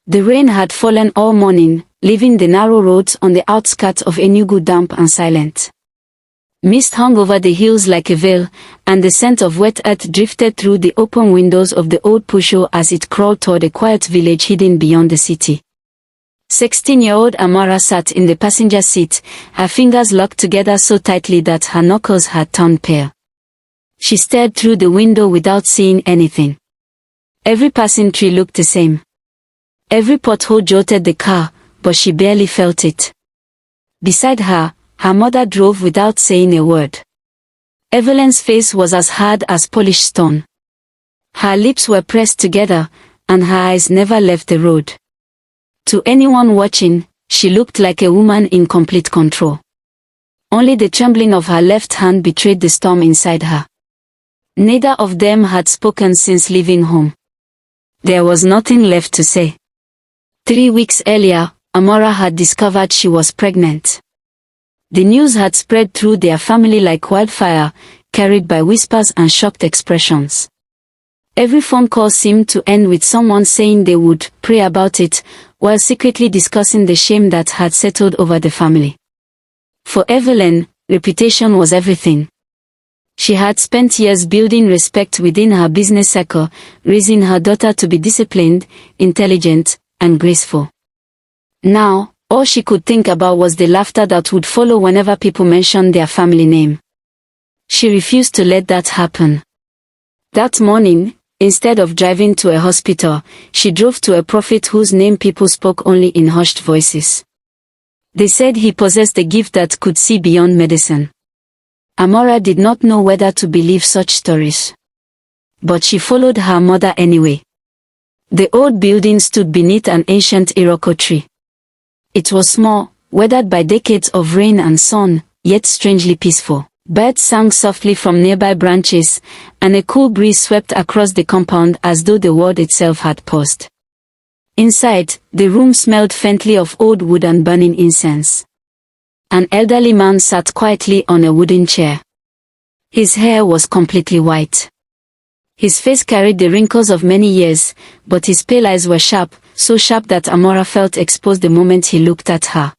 The rain had fallen all morning, leaving the narrow roads on the outskirts of Enugu damp and silent. Mist hung over the hills like a veil, and the scent of wet earth drifted through the open windows of the old pusho as it crawled toward a quiet village hidden beyond the city. 16-year-old Amara sat in the passenger seat, her fingers locked together so tightly that her knuckles had turned pale. She stared through the window without seeing anything. Every passing tree looked the same. Every pothole jolted the car, but she barely felt it. Beside her, her mother drove without saying a word. Evelyn's face was as hard as polished stone. Her lips were pressed together, and her eyes never left the road. To anyone watching, she looked like a woman in complete control. Only the trembling of her left hand betrayed the storm inside her. Neither of them had spoken since leaving home. There was nothing left to say. 3 weeks earlier, Amara had discovered she was pregnant. The news had spread through their family like wildfire, carried by whispers and shocked expressions. Every phone call seemed to end with someone saying they would pray about it, while secretly discussing the shame that had settled over the family. For Evelyn, reputation was everything. She had spent years building respect within her business circle, raising her daughter to be disciplined, intelligent, and graceful. Now, all she could think about was the laughter that would follow whenever people mentioned their family name. She refused to let that happen. That morning, instead of driving to a hospital, she drove to a prophet whose name people spoke only in hushed voices. They said he possessed a gift that could see beyond medicine. Amara did not know whether to believe such stories. But she followed her mother anyway. The old building stood beneath an ancient Iroko tree. It was small, weathered by decades of rain and sun, yet strangely peaceful. Birds sang softly from nearby branches, and a cool breeze swept across the compound as though the world itself had paused. Inside, the room smelled faintly of old wood and burning incense. An elderly man sat quietly on a wooden chair. His hair was completely white. His face carried the wrinkles of many years, but his pale eyes were sharp, so sharp that Amara felt exposed the moment he looked at her.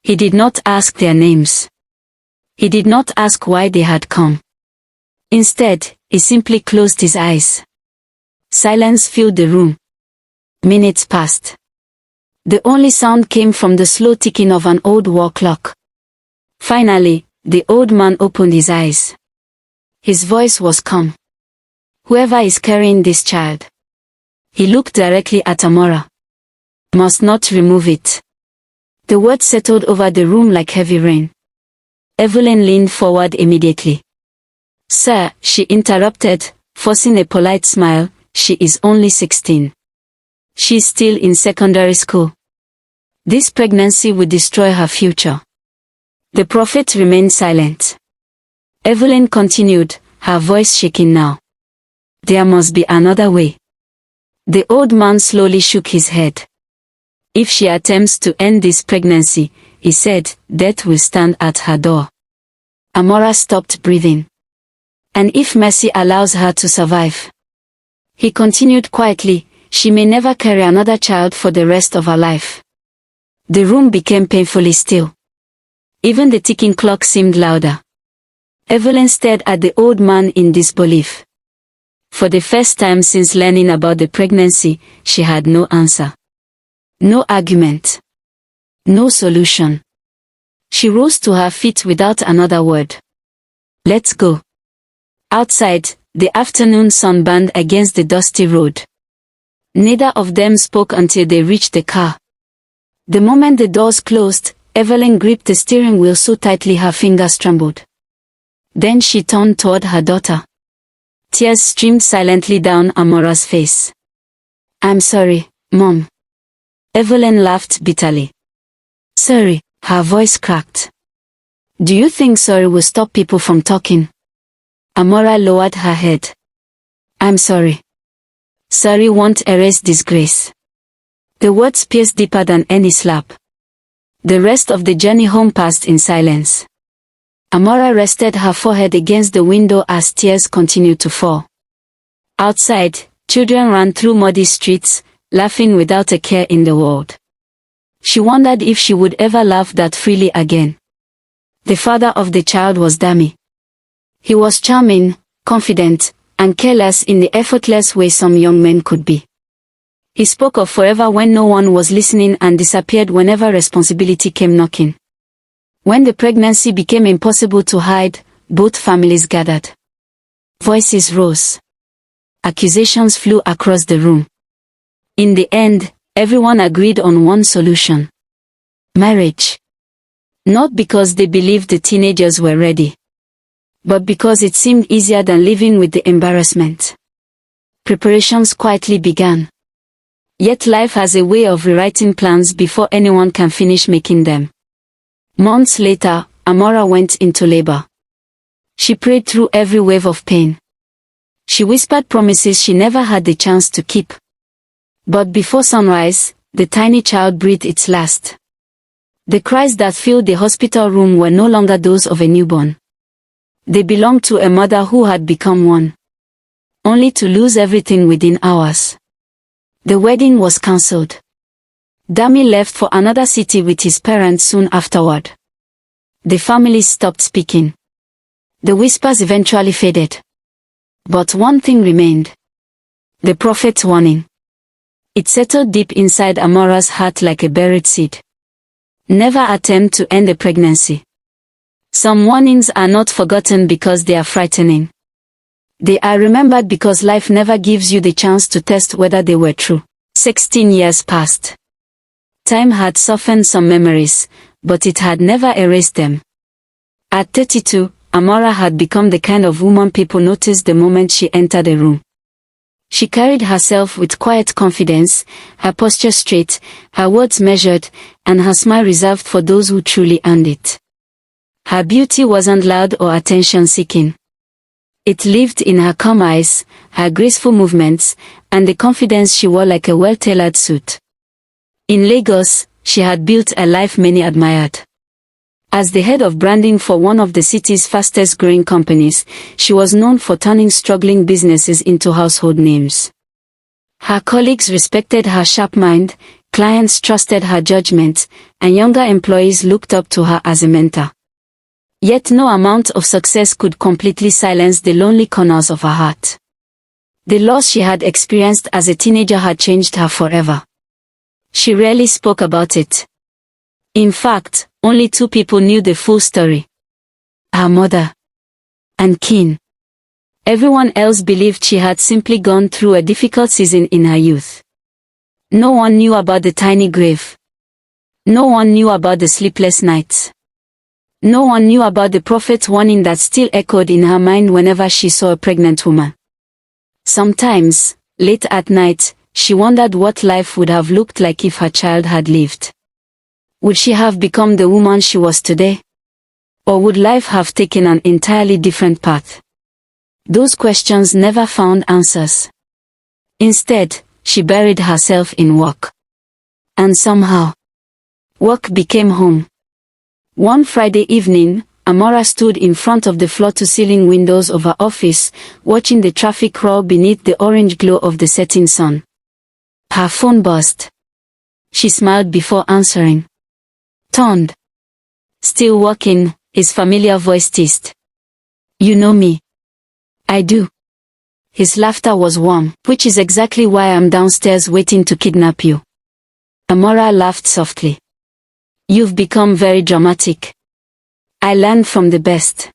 He did not ask their names. He did not ask why they had come. Instead, he simply closed his eyes. Silence filled the room. Minutes passed. The only sound came from the slow ticking of an old wall clock. Finally, the old man opened his eyes. His voice was calm. "Whoever is carrying this child." He looked directly at Amara. "Must not remove it." The words settled over the room like heavy rain. Evelyn leaned forward immediately. "Sir," she interrupted, forcing a polite smile, "she is only 16. She's still in secondary school. This pregnancy will destroy her future." The prophet remained silent. Evelyn continued, her voice shaking now. "There must be another way." The old man slowly shook his head. "If she attempts to end this pregnancy," he said, "death will stand at her door." Amara stopped breathing. "And if mercy allows her to survive?" He continued quietly, "She may never carry another child for the rest of her life." The room became painfully still. Even the ticking clock seemed louder. Evelyn stared at the old man in disbelief. For the first time since learning about the pregnancy, she had no answer. No argument. No solution. She rose to her feet without another word. "Let's go." Outside, the afternoon sun burned against the dusty road. Neither of them spoke until they reached the car. The moment the doors closed, Evelyn gripped the steering wheel so tightly her fingers trembled. Then she turned toward her daughter. Tears streamed silently down Amara's face. "I'm sorry, Mom." Evelyn laughed bitterly. "Sorry," her voice cracked. "Do you think sorry will stop people from talking?" Amara lowered her head. "I'm sorry. Sorry won't erase disgrace." The words pierced deeper than any slap. The rest of the journey home passed in silence. Amara rested her forehead against the window as tears continued to fall. Outside, children ran through muddy streets, laughing without a care in the world. She wondered if she would ever laugh that freely again. The father of the child was Dami. He was charming, confident, and careless in the effortless way some young men could be. He spoke of forever when no one was listening and disappeared whenever responsibility came knocking. When the pregnancy became impossible to hide, both families gathered. Voices rose. Accusations flew across the room. In the end, everyone agreed on one solution: marriage. Not because they believed the teenagers were ready, but because it seemed easier than living with the embarrassment. Preparations quietly began. Yet life has a way of rewriting plans before anyone can finish making them. Months later, Amara went into labor. She prayed through every wave of pain. She whispered promises she never had the chance to keep. But before sunrise, the tiny child breathed its last. The cries that filled the hospital room were no longer those of a newborn. They belonged to a mother who had become one, only to lose everything within hours. The wedding was cancelled. Dami left for another city with his parents soon afterward. The families stopped speaking. The whispers eventually faded. But one thing remained: the prophet's warning. It settled deep inside Amara's heart like a buried seed. Never attempt to end a pregnancy. Some warnings are not forgotten because they are frightening. They are remembered because life never gives you the chance to test whether they were true. 16 years passed. Time had softened some memories, but it had never erased them. At 32, Amara had become the kind of woman people noticed the moment she entered a room. She carried herself with quiet confidence, her posture straight, her words measured, and her smile reserved for those who truly earned it. Her beauty wasn't loud or attention-seeking. It lived in her calm eyes, her graceful movements, and the confidence she wore like a well-tailored suit. In Lagos, she had built a life many admired. As the head of branding for one of the city's fastest-growing companies, she was known for turning struggling businesses into household names. Her colleagues respected her sharp mind, clients trusted her judgment, and younger employees looked up to her as a mentor. Yet no amount of success could completely silence the lonely corners of her heart. The loss she had experienced as a teenager had changed her forever. She rarely spoke about it. In fact, only two people knew the full story: her mother and kin. Everyone else believed she had simply gone through a difficult season in her youth. No one knew about the tiny grave. No one knew about the sleepless nights. No one knew about the prophet's warning that still echoed in her mind whenever she saw a pregnant woman. Sometimes, late at night, she wondered what life would have looked like if her child had lived. Would she have become the woman she was today? Or would life have taken an entirely different path? Those questions never found answers. Instead, she buried herself in work. And somehow, work became home. One Friday evening, Amara stood in front of the floor-to-ceiling windows of her office, watching the traffic roar beneath the orange glow of the setting sun. Her phone buzzed. She smiled before answering. Turned. Still working, his familiar voice teased. You know me. I do. His laughter was warm, which is exactly why I'm downstairs waiting to kidnap you. Amara laughed softly. You've become very dramatic. I learned from the best.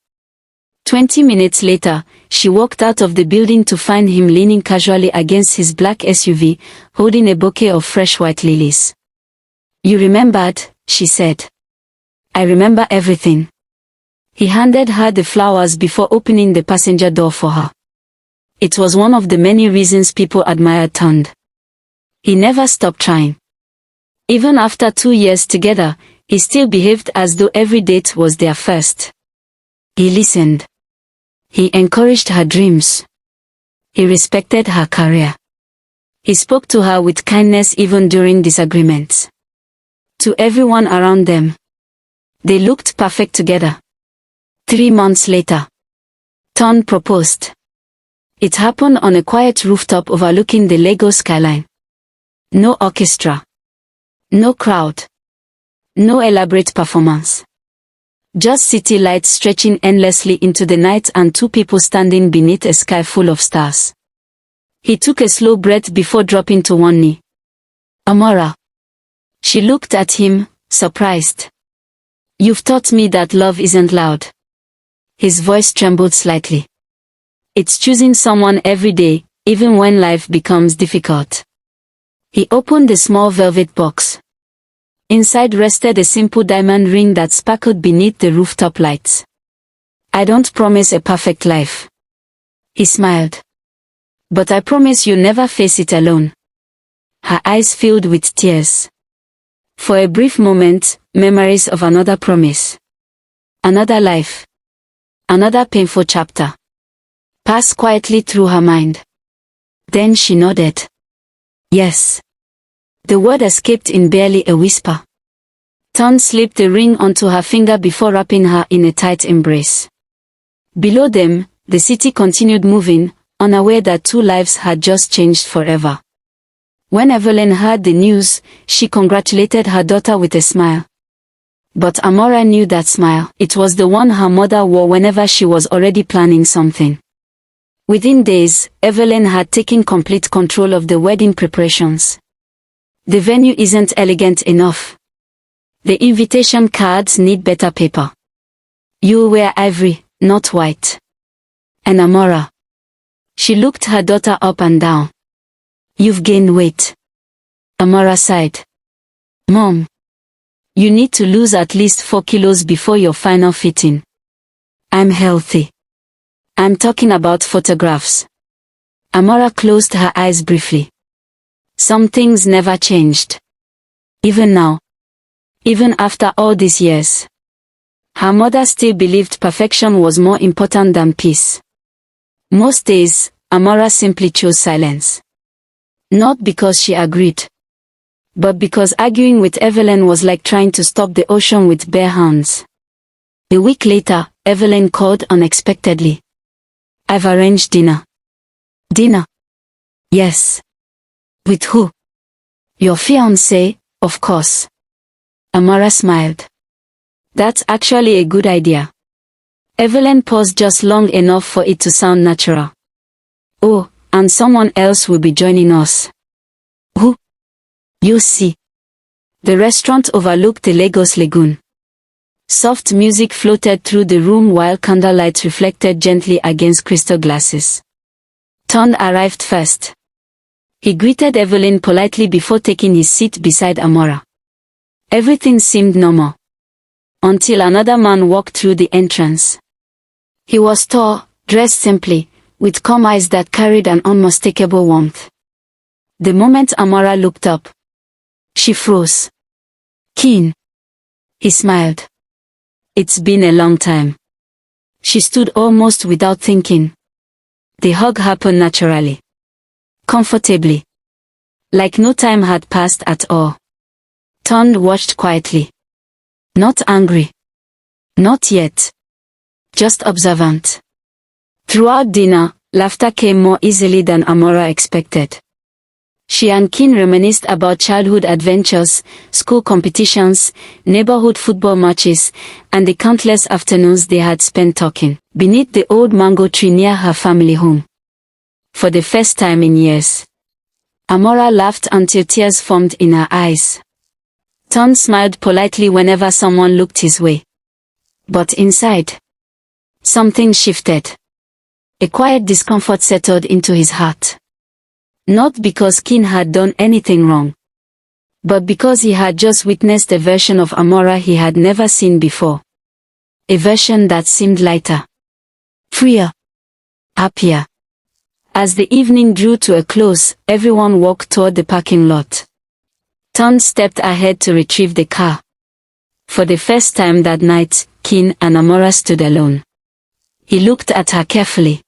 20 minutes later, she walked out of the building to find him leaning casually against his black SUV, holding a bouquet of fresh white lilies. You remembered, she said. I remember everything. He handed her the flowers before opening the passenger door for her. It was one of the many reasons people admired Tund. He never stopped trying. Even after 2 years together, he still behaved as though every date was their first. He listened. He encouraged her dreams. He respected her career. He spoke to her with kindness even during disagreements. To everyone around them, they looked perfect together. 3 months later, Tund proposed. It happened on a quiet rooftop overlooking the Lagos skyline. No orchestra. No crowd. No elaborate performance. Just city lights stretching endlessly into the night and two people standing beneath a sky full of stars. He took a slow breath before dropping to one knee. Amara. She looked at him, surprised. You've taught me that love isn't loud. His voice trembled slightly. It's choosing someone every day, even when life becomes difficult. He opened the small velvet box. Inside rested a simple diamond ring that sparkled beneath the rooftop lights. I don't promise a perfect life. He smiled. But I promise you'll never face it alone. Her eyes filled with tears. For a brief moment, memories of another promise. Another life. Another painful chapter passed quietly through her mind. Then she nodded. Yes. The word escaped in barely a whisper. Tom slipped the ring onto her finger before wrapping her in a tight embrace. Below them, the city continued moving, unaware that two lives had just changed forever. When Evelyn heard the news, she congratulated her daughter with a smile. But Amara knew that smile. It was the one her mother wore whenever she was already planning something. Within days, Evelyn had taken complete control of the wedding preparations. The venue isn't elegant enough. The invitation cards need better paper. You'll wear ivory, not white. And Amara. She looked her daughter up and down. You've gained weight. Amara sighed. Mom. You need to lose at least 4 kilos before your final fitting. I'm healthy. I'm talking about photographs. Amara closed her eyes briefly. Some things never changed. Even now. Even after all these years. Her mother still believed perfection was more important than peace. Most days, Amara simply chose silence. Not because she agreed. But because arguing with Evelyn was like trying to stop the ocean with bare hands. A week later, Evelyn called unexpectedly. I've arranged dinner. Dinner? Yes. With who? Your fiancé, of course. Amara smiled. That's actually a good idea. Evelyn paused just long enough for it to sound natural. Oh, and someone else will be joining us. Who? You see. The restaurant overlooked the Lagos Lagoon. Soft music floated through the room while candlelight reflected gently against crystal glasses. Ton arrived first. He greeted Evelyn politely before taking his seat beside Amara. Everything seemed normal. Until another man walked through the entrance. He was tall, dressed simply, with calm eyes that carried an unmistakable warmth. The moment Amara looked up, she froze. Keen. He smiled. It's been a long time. She stood almost without thinking. The hug happened naturally. Comfortably. Like no time had passed at all. Ton watched quietly. Not angry. Not yet. Just observant. Throughout dinner, laughter came more easily than Amara expected. She and Keen reminisced about childhood adventures, school competitions, neighborhood football matches, and the countless afternoons they had spent talking beneath the old mango tree near her family home. For the first time in years, Amara laughed until tears formed in her eyes. Ton smiled politely whenever someone looked his way. But inside, something shifted. A quiet discomfort settled into his heart. Not because Keen had done anything wrong, but because he had just witnessed a version of Amara he had never seen before. A version that seemed lighter, freer, happier. As the evening drew to a close, everyone walked toward the parking lot. Ton stepped ahead to retrieve the car. For the first time that night, Keen and Amara stood alone. He looked at her carefully.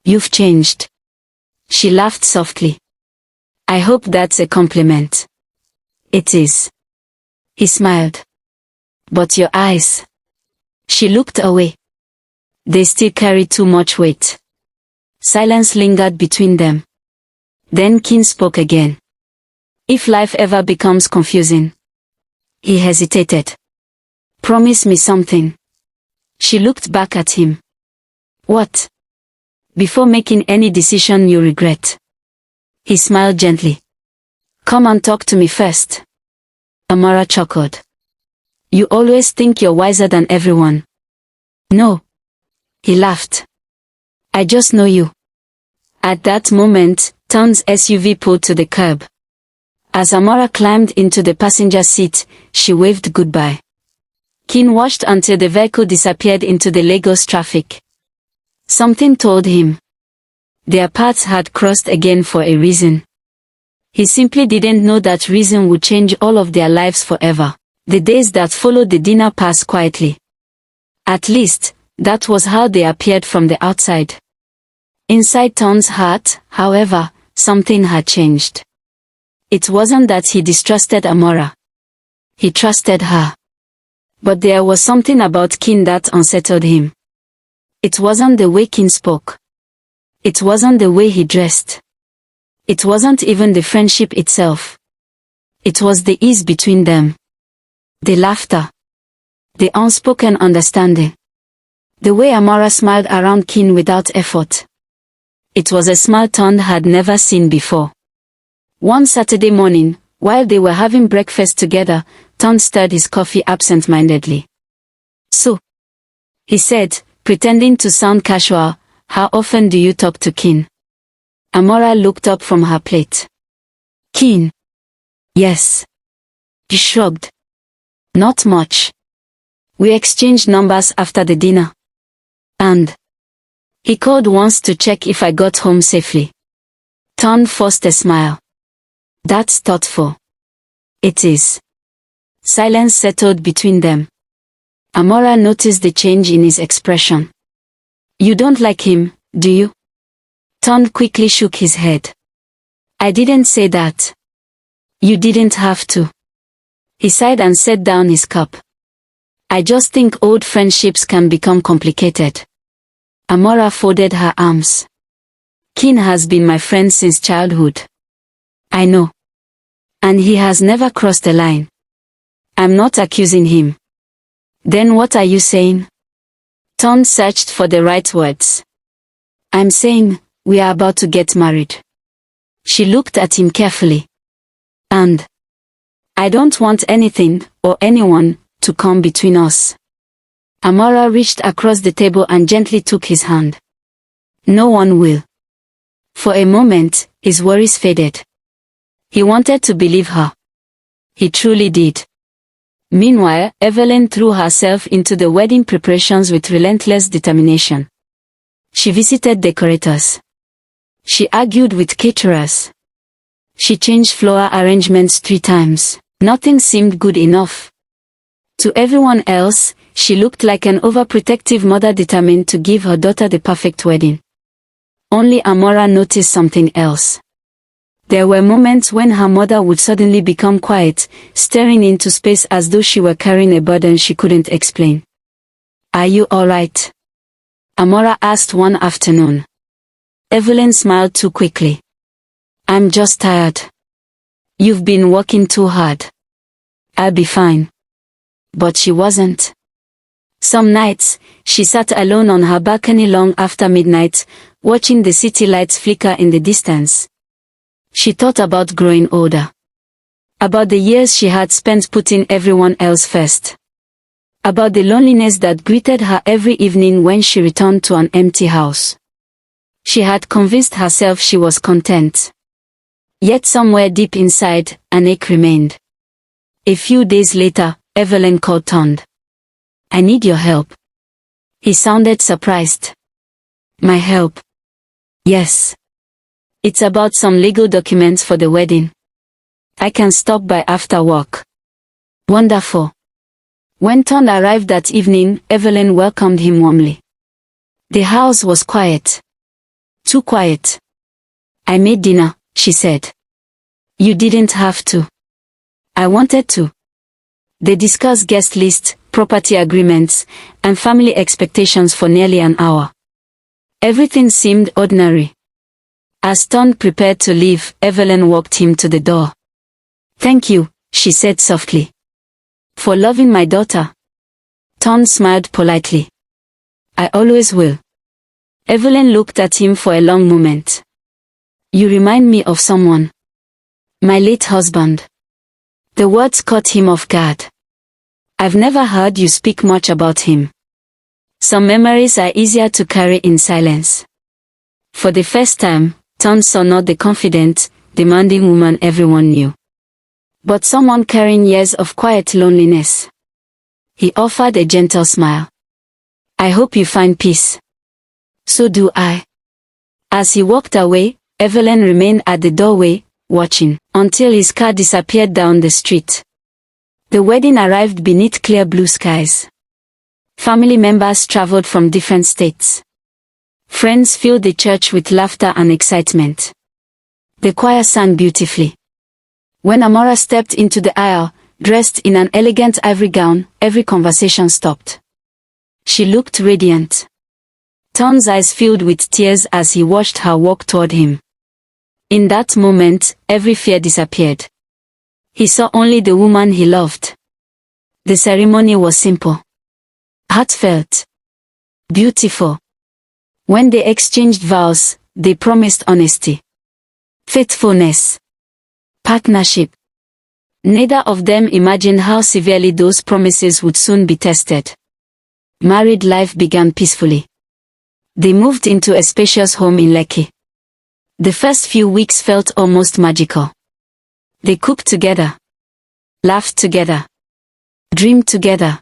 You've changed. She laughed softly. I hope that's a compliment. It is. He smiled. But your eyes. She looked away. They still carried too much weight. Silence lingered between them. Then Keen spoke again. If life ever becomes confusing. He hesitated. Promise me something. She looked back at him. What? Before making any decision you regret. He smiled gently. Come and talk to me first. Amara chuckled. You always think you're wiser than everyone. No. He laughed. I just know you. At that moment, Ton's SUV pulled to the curb. As Amara climbed into the passenger seat, she waved goodbye. Kin watched until the vehicle disappeared into the Lagos traffic. Something told him. Their paths had crossed again for a reason. He simply didn't know that reason would change all of their lives forever. The days that followed the dinner passed quietly. At least, that was how they appeared from the outside. Inside Ton's heart, however, something had changed. It wasn't that he distrusted Amara. He trusted her. But there was something about Kin that unsettled him. It wasn't the way Kin spoke. It wasn't the way he dressed. It wasn't even the friendship itself. It was the ease between them. The laughter. The unspoken understanding. The way Amara smiled around Kin without effort. It was a smile Ton had never seen before. One Saturday morning, while they were having breakfast together, Ton stirred his coffee absent-mindedly. So, he said, pretending to sound casual, how often do you talk to Kin? Amara looked up from her plate. Kin? Yes. He shrugged. Not much. We exchanged numbers after the dinner. And he called once to check if I got home safely. Ton forced a smile. That's thoughtful. It is. Silence settled between them. Amara noticed the change in his expression. You don't like him, do you? Ton quickly shook his head. I didn't say that. You didn't have to. He sighed and set down his cup. I just think old friendships can become complicated. Amara folded her arms. Kin has been my friend since childhood. I know. And he has never crossed the line. I'm not accusing him. Then what are you saying? Ton searched for the right words. I'm saying, we are about to get married. She looked at him carefully. And I don't want anything, or anyone, to come between us. Amara reached across the table and gently took his hand. No one will. For a moment, his worries faded. He wanted to believe her. He truly did. Meanwhile, Evelyn threw herself into the wedding preparations with relentless determination. She visited decorators. She argued with caterers. She changed flower arrangements 3 times. Nothing seemed good enough. To everyone else, she looked like an overprotective mother determined to give her daughter the perfect wedding. Only Amara noticed something else. There were moments when her mother would suddenly become quiet, staring into space as though she were carrying a burden she couldn't explain. Are you alright? Amara asked one afternoon. Evelyn smiled too quickly. I'm just tired. You've been working too hard. I'll be fine. But she wasn't. Some nights, she sat alone on her balcony long after midnight, watching the city lights flicker in the distance. She thought about growing older. About the years she had spent putting everyone else first. About the loneliness that greeted her every evening when she returned to an empty house. She had convinced herself she was content. Yet somewhere deep inside, an ache remained. A few days later, Evelyn called Ton. I need your help. He sounded surprised. My help? Yes. It's about some legal documents for the wedding. I can stop by after work. Wonderful. When Ton arrived that evening, Evelyn welcomed him warmly. The house was quiet. Too quiet. I made dinner, she said. You didn't have to. I wanted to. They discussed guest list, property agreements, and family expectations for nearly an hour. Everything seemed ordinary. As Ton prepared to leave, Evelyn walked him to the door. Thank you, she said softly. For loving my daughter. Ton smiled politely. I always will. Evelyn looked at him for a long moment. You remind me of someone. My late husband. The words caught him off guard. I've never heard you speak much about him. Some memories are easier to carry in silence. For the first time, Ton saw not the confident, demanding woman everyone knew, but someone carrying years of quiet loneliness. He offered a gentle smile. I hope you find peace. So do I. As he walked away, Evelyn remained at the doorway, watching, until his car disappeared down the street. The wedding arrived beneath clear blue skies. Family members traveled from different states. Friends filled the church with laughter and excitement. The choir sang beautifully. When Amara stepped into the aisle, dressed in an elegant ivory gown, every conversation stopped. She looked radiant. Ton's eyes filled with tears as he watched her walk toward him. In that moment, every fear disappeared. He saw only the woman he loved. The ceremony was simple, heartfelt, beautiful. When they exchanged vows, they promised honesty, faithfulness, partnership. Neither of them imagined how severely those promises would soon be tested. Married life began peacefully. They moved into a spacious home in Lekki. The first few weeks felt almost magical. They cooked together, laughed together, dreamed together.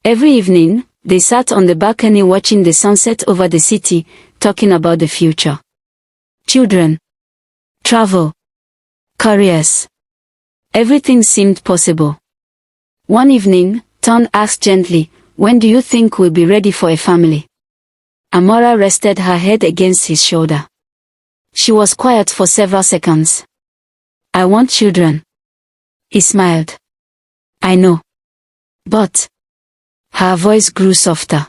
Every evening, they sat on the balcony watching the sunset over the city, talking about the future. Children, travel, careers. Everything seemed possible. One evening, Ton asked gently, when do you think we'll be ready for a family? Amara rested her head against his shoulder. She was quiet for several seconds. I want children. He smiled. I know. But. Her voice grew softer.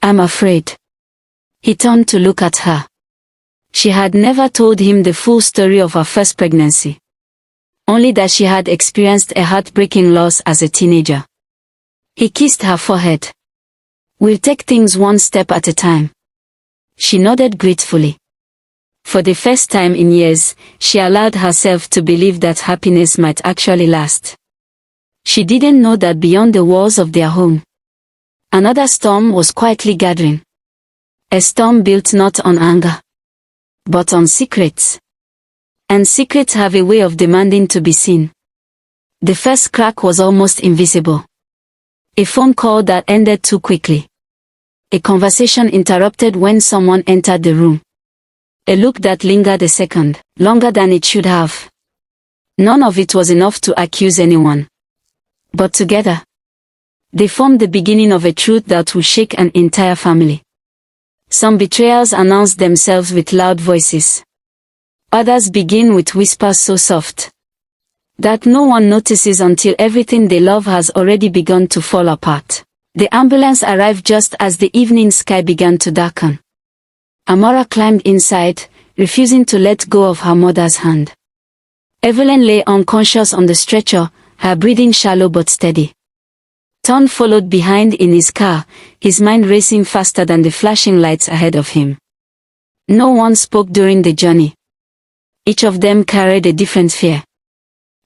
I'm afraid. He turned to look at her. She had never told him the full story of her first pregnancy. Only that she had experienced a heartbreaking loss as a teenager. He kissed her forehead. We'll take things one step at a time. She nodded gratefully. For the first time in years, she allowed herself to believe that happiness might actually last. She didn't know that beyond the walls of their home, another storm was quietly gathering. A storm built not on anger, but on secrets. And secrets have a way of demanding to be seen. The first crack was almost invisible. A phone call that ended too quickly. A conversation interrupted when someone entered the room. A look that lingered a second, longer than it should have. None of it was enough to accuse anyone. But together, they formed the beginning of a truth that would shake an entire family. Some betrayals announce themselves with loud voices. Others begin with whispers so soft that no one notices until everything they love has already begun to fall apart. The ambulance arrived just as the evening sky began to darken. Amara climbed inside, refusing to let go of her mother's hand. Evelyn lay unconscious on the stretcher, her breathing shallow but steady. Ton followed behind in his car, his mind racing faster than the flashing lights ahead of him. No one spoke during the journey. Each of them carried a different fear.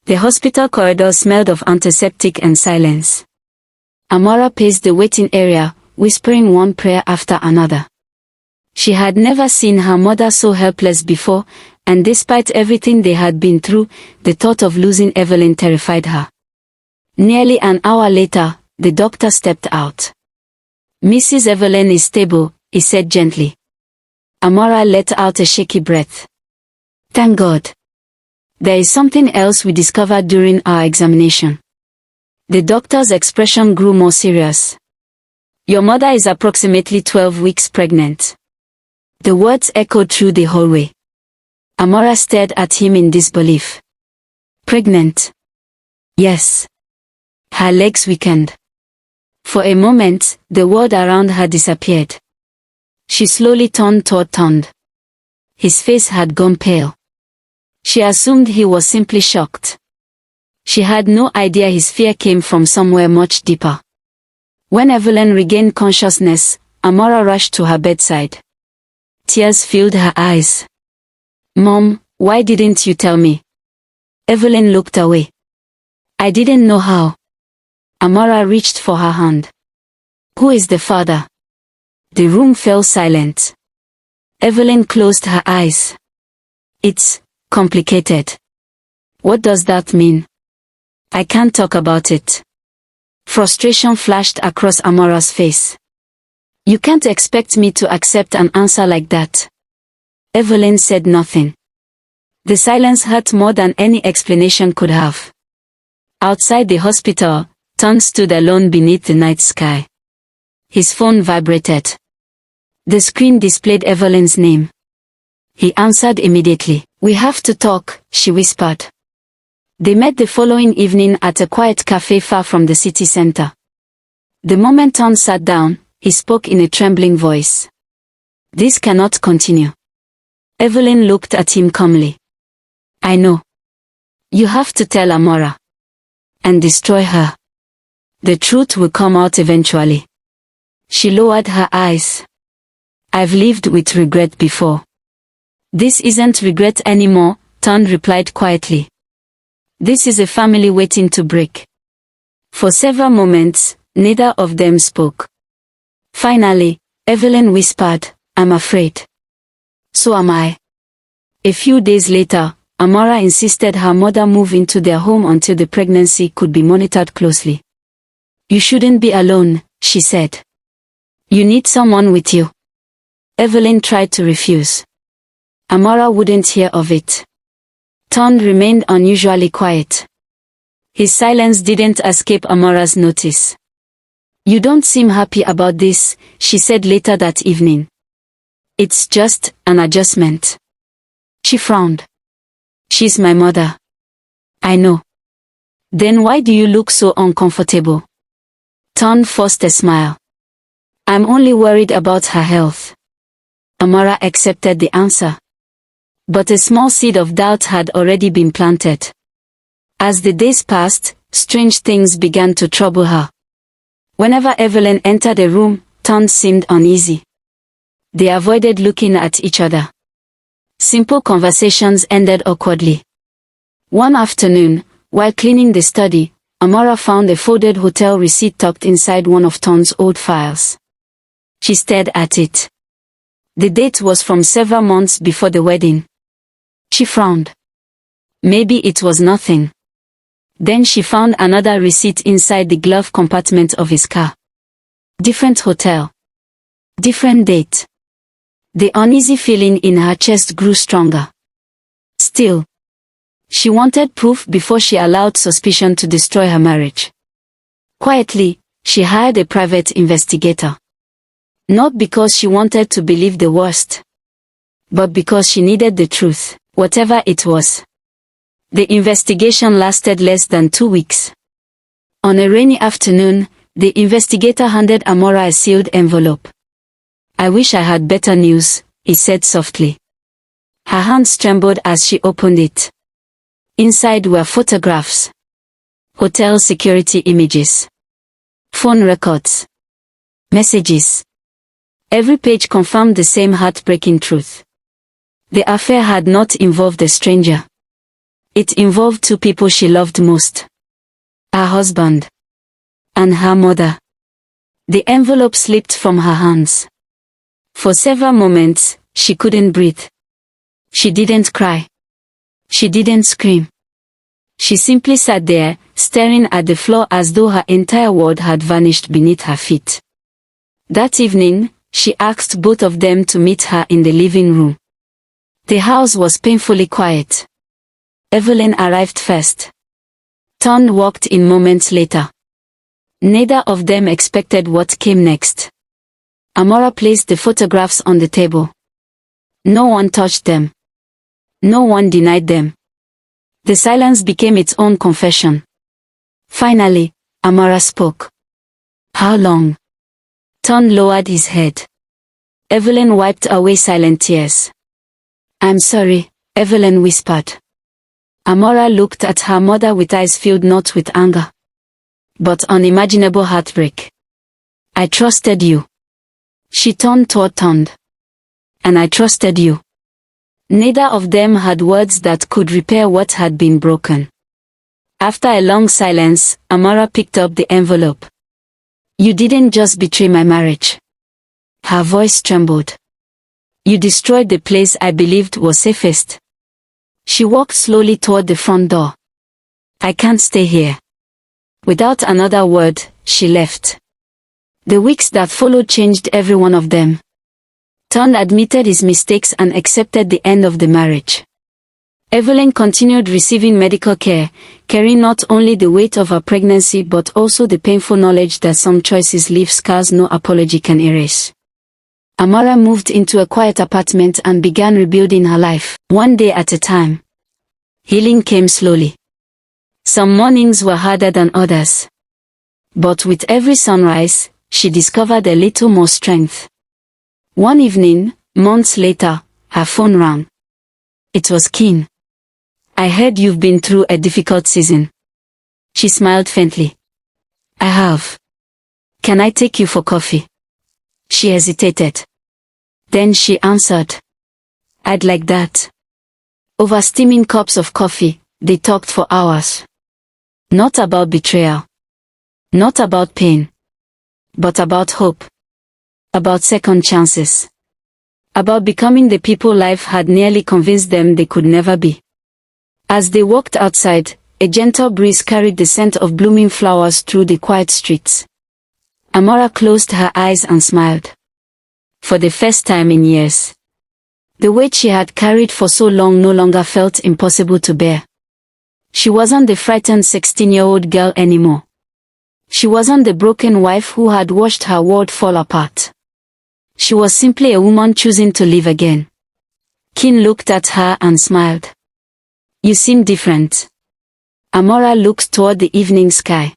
The hospital corridor smelled of antiseptic and silence. Amara paced the waiting area, whispering one prayer after another. She had never seen her mother so helpless before, and despite everything they had been through, the thought of losing Evelyn terrified her. Nearly an hour later, the doctor stepped out. Mrs. Evelyn is stable, he said gently. Amara let out a shaky breath. Thank God. There is something else we discovered during our examination. The doctor's expression grew more serious. Your mother is approximately 12 weeks pregnant. The words echoed through the hallway. Amara stared at him in disbelief. Pregnant? Yes. Her legs weakened. For a moment, the world around her disappeared. She slowly turned toward Ton. His face had gone pale. She assumed he was simply shocked. She had no idea his fear came from somewhere much deeper. When Evelyn regained consciousness, Amara rushed to her bedside. Tears filled her eyes. "Mom, why didn't you tell me?" Evelyn looked away. "I didn't know how." Amara reached for her hand. "Who is the father?" The room fell silent. Evelyn closed her eyes. "It's complicated." "What does that mean?" "I can't talk about it." Frustration flashed across Amara's face. "You can't expect me to accept an answer like that." Evelyn said nothing. The silence hurt more than any explanation could have. Outside the hospital, Tom stood alone beneath the night sky. His phone vibrated. The screen displayed Evelyn's name. He answered immediately. "We have to talk," she whispered. They met the following evening at a quiet cafe far from the city center. The moment Tom sat down, he spoke in a trembling voice. "This cannot continue." Evelyn looked at him calmly. "I know. You have to tell Amara. And destroy her. The truth will come out eventually." She lowered her eyes. "I've lived with regret before." "This isn't regret anymore," Tom replied quietly. "This is a family waiting to break." For several moments, neither of them spoke. Finally, Evelyn whispered, "I'm afraid." "So am I." A few days later, Amara insisted her mother move into their home until the pregnancy could be monitored closely. "You shouldn't be alone," she said. "You need someone with you." Evelyn tried to refuse. Amara wouldn't hear of it. Tom remained unusually quiet. His silence didn't escape Amara's notice. "You don't seem happy about this," she said later that evening. "It's just an adjustment." She frowned. "She's my mother." "I know." "Then why do you look so uncomfortable?" Tom forced a smile. "I'm only worried about her health." Amara accepted the answer. But a small seed of doubt had already been planted. As the days passed, strange things began to trouble her. Whenever Evelyn entered a room, Tom seemed uneasy. They avoided looking at each other. Simple conversations ended awkwardly. One afternoon, while cleaning the study, Amara found a folded hotel receipt tucked inside one of Tom's old files. She stared at it. The date was from several months before the wedding. She frowned. Maybe it was nothing. Then she found another receipt inside the glove compartment of his car. Different hotel. Different date. The uneasy feeling in her chest grew stronger. Still, she wanted proof before she allowed suspicion to destroy her marriage. Quietly, she hired a private investigator. Not because she wanted to believe the worst, but because she needed the truth, whatever it was. The investigation lasted less than 2 weeks. On a rainy afternoon, the investigator handed Amara a sealed envelope. "I wish I had better news," he said softly. Her hands trembled as she opened it. Inside were photographs, hotel security images, phone records, messages. Every page confirmed the same heartbreaking truth. The affair had not involved a stranger. It involved two people she loved most. Her husband. And her mother. The envelope slipped from her hands. For several moments, she couldn't breathe. She didn't cry. She didn't scream. She simply sat there, staring at the floor as though her entire world had vanished beneath her feet. That evening, she asked both of them to meet her in the living room. The house was painfully quiet. Evelyn arrived first. Tom walked in moments later. Neither of them expected what came next. Amara placed the photographs on the table. No one touched them. No one denied them. The silence became its own confession. Finally, Amara spoke. "How long?" Tom lowered his head. Evelyn wiped away silent tears. "I'm sorry," Evelyn whispered. Amara looked at her mother with eyes filled not with anger, but unimaginable heartbreak. I trusted you. She turned toward Tond. And I trusted you. Neither of them had words that could repair what had been broken. After a long silence, Amara picked up the envelope. You didn't just betray my marriage. Her voice trembled. You destroyed the place I believed was safest. She walked slowly toward the front door. I can't stay here. Without another word, she left. The weeks that followed changed every one of them. Tond admitted his mistakes and accepted the end of the marriage. Evelyn continued receiving medical care, carrying not only the weight of her pregnancy but also the painful knowledge that some choices leave scars no apology can erase. Amara moved into a quiet apartment and began rebuilding her life, one day at a time. Healing came slowly. Some mornings were harder than others. But with every sunrise, she discovered a little more strength. One evening, months later, her phone rang. It was Kin. I heard you've been through a difficult season. She smiled faintly. I have. Can I take you for coffee? She hesitated. Then she answered. I'd like that. Over steaming cups of coffee, they talked for hours. Not about betrayal. Not about pain. But about hope. About second chances. About becoming the people life had nearly convinced them they could never be. As they walked outside, a gentle breeze carried the scent of blooming flowers through the quiet streets. Amara closed her eyes and smiled. For the first time in years. The weight she had carried for so long no longer felt impossible to bear. She wasn't the frightened 16-year-old girl anymore. She wasn't the broken wife who had watched her world fall apart. She was simply a woman choosing to live again. Kin looked at her and smiled. You seem different. Amara looked toward the evening sky.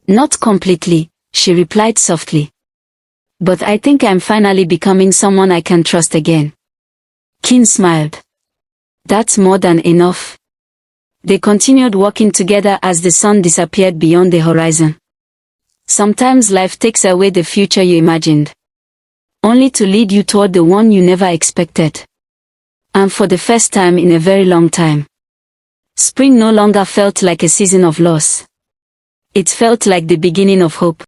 Not completely, she replied softly. But I think I'm finally becoming someone I can trust again. Kin smiled. That's more than enough. They continued walking together as the sun disappeared beyond the horizon. Sometimes life takes away the future you imagined, only to lead you toward the one you never expected. And for the first time in a very long time, spring no longer felt like a season of loss. It felt like the beginning of hope.